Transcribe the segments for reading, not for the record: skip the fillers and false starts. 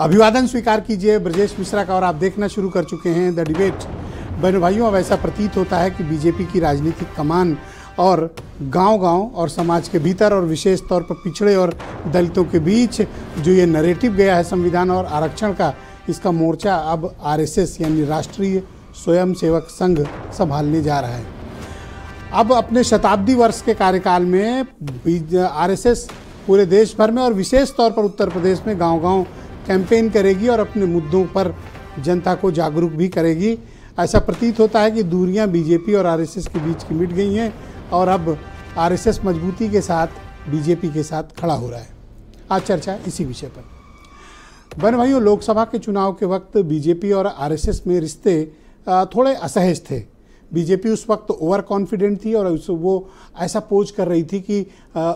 अभिवादन स्वीकार कीजिए ब्रजेश मिश्रा का और आप देखना शुरू कर चुके हैं द डिबेट। बहनों भाइयों, अब ऐसा प्रतीत होता है कि बीजेपी की राजनीतिक कमान और गांव-गांव और समाज के भीतर और विशेष तौर पर पिछड़े और दलितों के बीच जो ये नैरेटिव गया है संविधान और आरक्षण का, इसका मोर्चा अब आरएसएस यानी राष्ट्रीय स्वयंसेवक संघ संभालने जा रहा है। अब अपने शताब्दी वर्ष के कार्यकाल में आरएसएस पूरे देश भर में और विशेष तौर पर उत्तर प्रदेश में गांव-गांव कैंपेन करेगी और अपने मुद्दों पर जनता को जागरूक भी करेगी। ऐसा प्रतीत होता है कि दूरियां बीजेपी और आरएसएस के बीच की मिट गई हैं और अब आरएसएस मजबूती के साथ बीजेपी के साथ खड़ा हो रहा है। आज चर्चा इसी विषय पर। बहन भाइयों, लोकसभा के चुनाव के वक्त बीजेपी और आरएसएस में रिश्ते थोड़े असहज थे। बीजेपी उस वक्त ओवर कॉन्फिडेंट थी और वो ऐसा पोज कर रही थी कि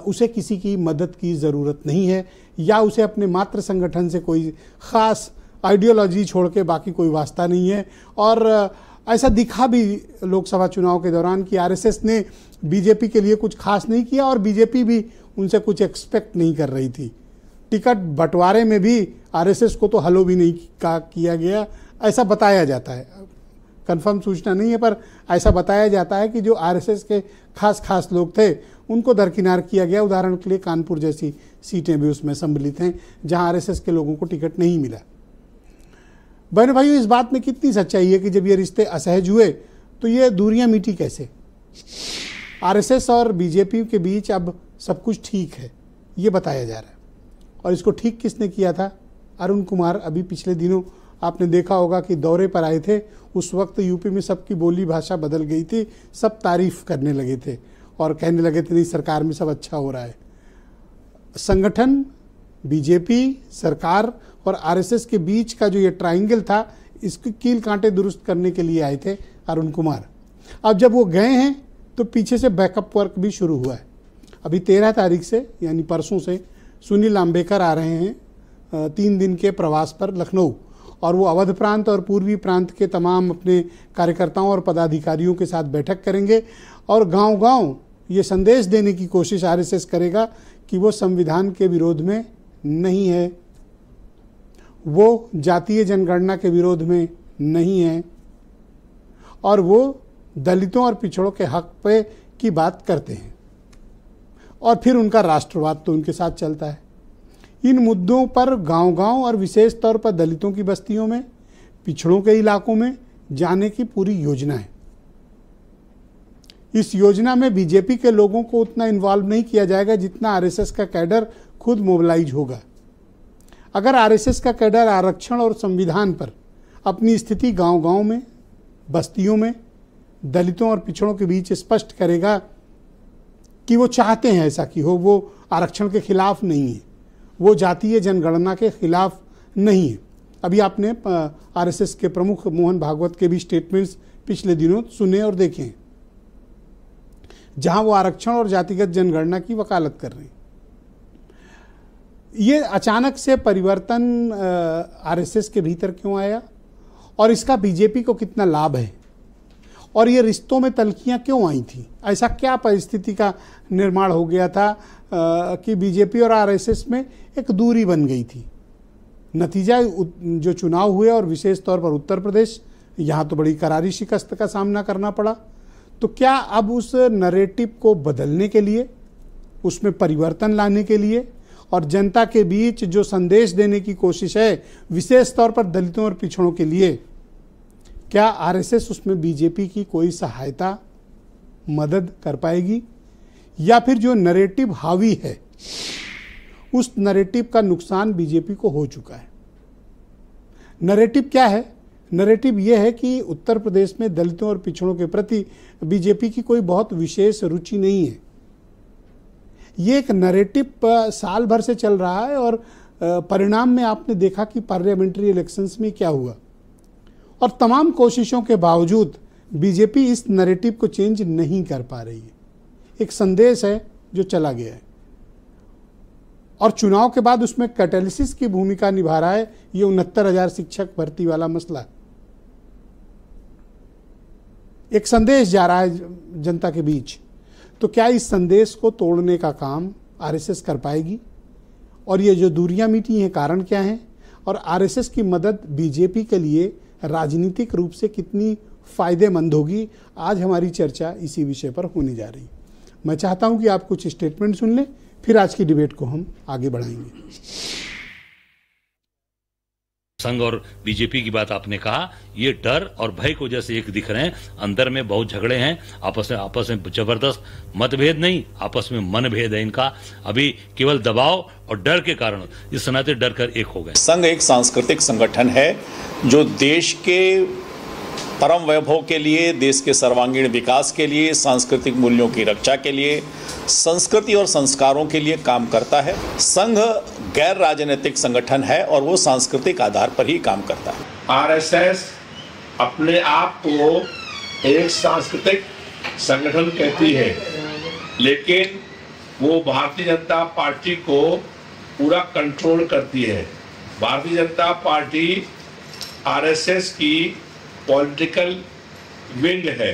उसे किसी की मदद की ज़रूरत नहीं है या उसे अपने मात्र संगठन से कोई ख़ास आइडियोलॉजी छोड़ के बाकी कोई वास्ता नहीं है। और ऐसा दिखा भी लोकसभा चुनाव के दौरान कि आरएसएस ने बीजेपी के लिए कुछ खास नहीं किया और बीजेपी भी उनसे कुछ एक्सपेक्ट नहीं कर रही थी। टिकट बंटवारे में भी आरएसएस को तो हलो भी नहीं किया गया, ऐसा बताया जाता है। कंफर्म सूचना नहीं है पर ऐसा बताया जाता है कि जो आरएसएस के खास लोग थे उनको दरकिनार किया गया। उदाहरण के लिए कानपुर जैसी सीटें भी उसमें सम्मिलित हैं जहां आरएसएस के लोगों को टिकट नहीं मिला। बहन भाइयों, इस बात में कितनी सच्चाई है कि जब ये रिश्ते असहज हुए तो ये दूरियां मिटी कैसे? आरएसएस और बीजेपी के बीच अब सब कुछ ठीक है ये बताया जा रहा है। और इसको ठीक किसने किया था? अरुण कुमार अभी पिछले दिनों आपने देखा होगा कि दौरे पर आए थे। उस वक्त यूपी में सबकी बोली भाषा बदल गई थी, सब तारीफ करने लगे थे और कहने लगे थे नहीं सरकार में सब अच्छा हो रहा है। संगठन बीजेपी, सरकार और आरएसएस के बीच का जो ये ट्रायंगल था, इसके कील कांटे दुरुस्त करने के लिए आए थे अरुण कुमार। अब जब वो गए हैं तो पीछे से बैकअप वर्क भी शुरू हुआ है। अभी 13 तारीख से यानी परसों से सुनील अंबेकर आ रहे हैं 3 दिन के प्रवास पर लखनऊ और वो अवध प्रांत और पूर्वी प्रांत के तमाम अपने कार्यकर्ताओं और पदाधिकारियों के साथ बैठक करेंगे और गांव-गांव ये संदेश देने की कोशिश आरएसएस करेगा कि वो संविधान के विरोध में नहीं है, वो जातीय जनगणना के विरोध में नहीं है और वो दलितों और पिछड़ों के हक पे की बात करते हैं। और फिर उनका राष्ट्रवाद तो उनके साथ चलता है। इन मुद्दों पर गांव-गांव और विशेष तौर पर दलितों की बस्तियों में, पिछड़ों के इलाकों में जाने की पूरी योजना है। इस योजना में बीजेपी के लोगों को उतना इन्वॉल्व नहीं किया जाएगा जितना आरएसएस का कैडर खुद मोबिलाइज होगा। अगर आरएसएस का कैडर आरक्षण और संविधान पर अपनी स्थिति गांव-गांव में, बस्तियों में, दलितों और पिछड़ों के बीच स्पष्ट करेगा कि वो चाहते हैं ऐसा कि हो, वो आरक्षण के खिलाफ नहीं है, वो जातीय जनगणना के खिलाफ नहीं है। अभी आपने आरएसएस के प्रमुख मोहन भागवत के भी स्टेटमेंट्स पिछले दिनों सुने और देखे जहां वो आरक्षण और जातिगत जनगणना की वकालत कर रहे हैं। ये अचानक से परिवर्तन आरएसएस के भीतर क्यों आया और इसका बीजेपी को कितना लाभ है और ये रिश्तों में तल्खियां क्यों आई थी? ऐसा क्या परिस्थिति का निर्माण हो गया था कि बीजेपी और आरएसएस में एक दूरी बन गई थी? नतीजा जो चुनाव हुए और विशेष तौर पर उत्तर प्रदेश, यहाँ तो बड़ी करारी शिकस्त का सामना करना पड़ा। तो क्या अब उस नैरेटिव को बदलने के लिए, उसमें परिवर्तन लाने के लिए और जनता के बीच जो संदेश देने की कोशिश है विशेष तौर पर दलितों और पिछड़ों के लिए, क्या आरएसएस उसमें बीजेपी की कोई सहायता, मदद कर पाएगी या फिर जो नैरेटिव हावी है उस नैरेटिव का नुकसान बीजेपी को हो चुका है? नैरेटिव क्या है? नैरेटिव यह है कि उत्तर प्रदेश में दलितों और पिछड़ों के प्रति बीजेपी की कोई बहुत विशेष रुचि नहीं है। ये एक नैरेटिव साल भर से चल रहा है और परिणाम में आपने देखा कि पार्लियामेंट्री इलेक्शंस में क्या हुआ और तमाम कोशिशों के बावजूद बीजेपी इस नैरेटिव को चेंज नहीं कर पा रही है। एक संदेश है जो चला गया है और चुनाव के बाद उसमें कैटालिसिस की भूमिका निभा रहा है ये 69,000 शिक्षक भर्ती वाला मसला। एक संदेश जा रहा है जनता के बीच, तो क्या इस संदेश को तोड़ने का काम आरएसएस कर पाएगी? और ये जो दूरियां मिटी हैं कारण क्या हैं? और आरएसएस की मदद बीजेपी के लिए राजनीतिक रूप से कितनी फायदेमंद होगी, आज हमारी चर्चा इसी विषय पर होने जा रही। मैं चाहता हूं कि आप कुछ स्टेटमेंट सुन लें, फिर आज की डिबेट को हम आगे बढ़ाएंगे। संघ और बीजेपी की बात आपने कहा, ये डर और भय की वजह से एक दिख रहे हैं, अंदर में बहुत झगड़े हैं, आपस में जबरदस्त मतभेद नहीं, आपस में मनभेद है इनका। अभी केवल दबाव और डर के कारण इस नाते डर कर एक हो गए। संघ एक सांस्कृतिक संगठन है जो देश के परम वैभव के लिए, देश के सर्वांगीण विकास के लिए, सांस्कृतिक मूल्यों की रक्षा के लिए, संस्कृति और संस्कारों के लिए काम करता है। संघ गैर राजनीतिक संगठन है और वो सांस्कृतिक आधार पर ही काम करता है। आरएसएस अपने आप को एक सांस्कृतिक संगठन कहती है, लेकिन वो भारतीय जनता पार्टी को पूरा कंट्रोल करती है। भारतीय जनता पार्टी आरएसएस की पॉलिटिकल विंग है।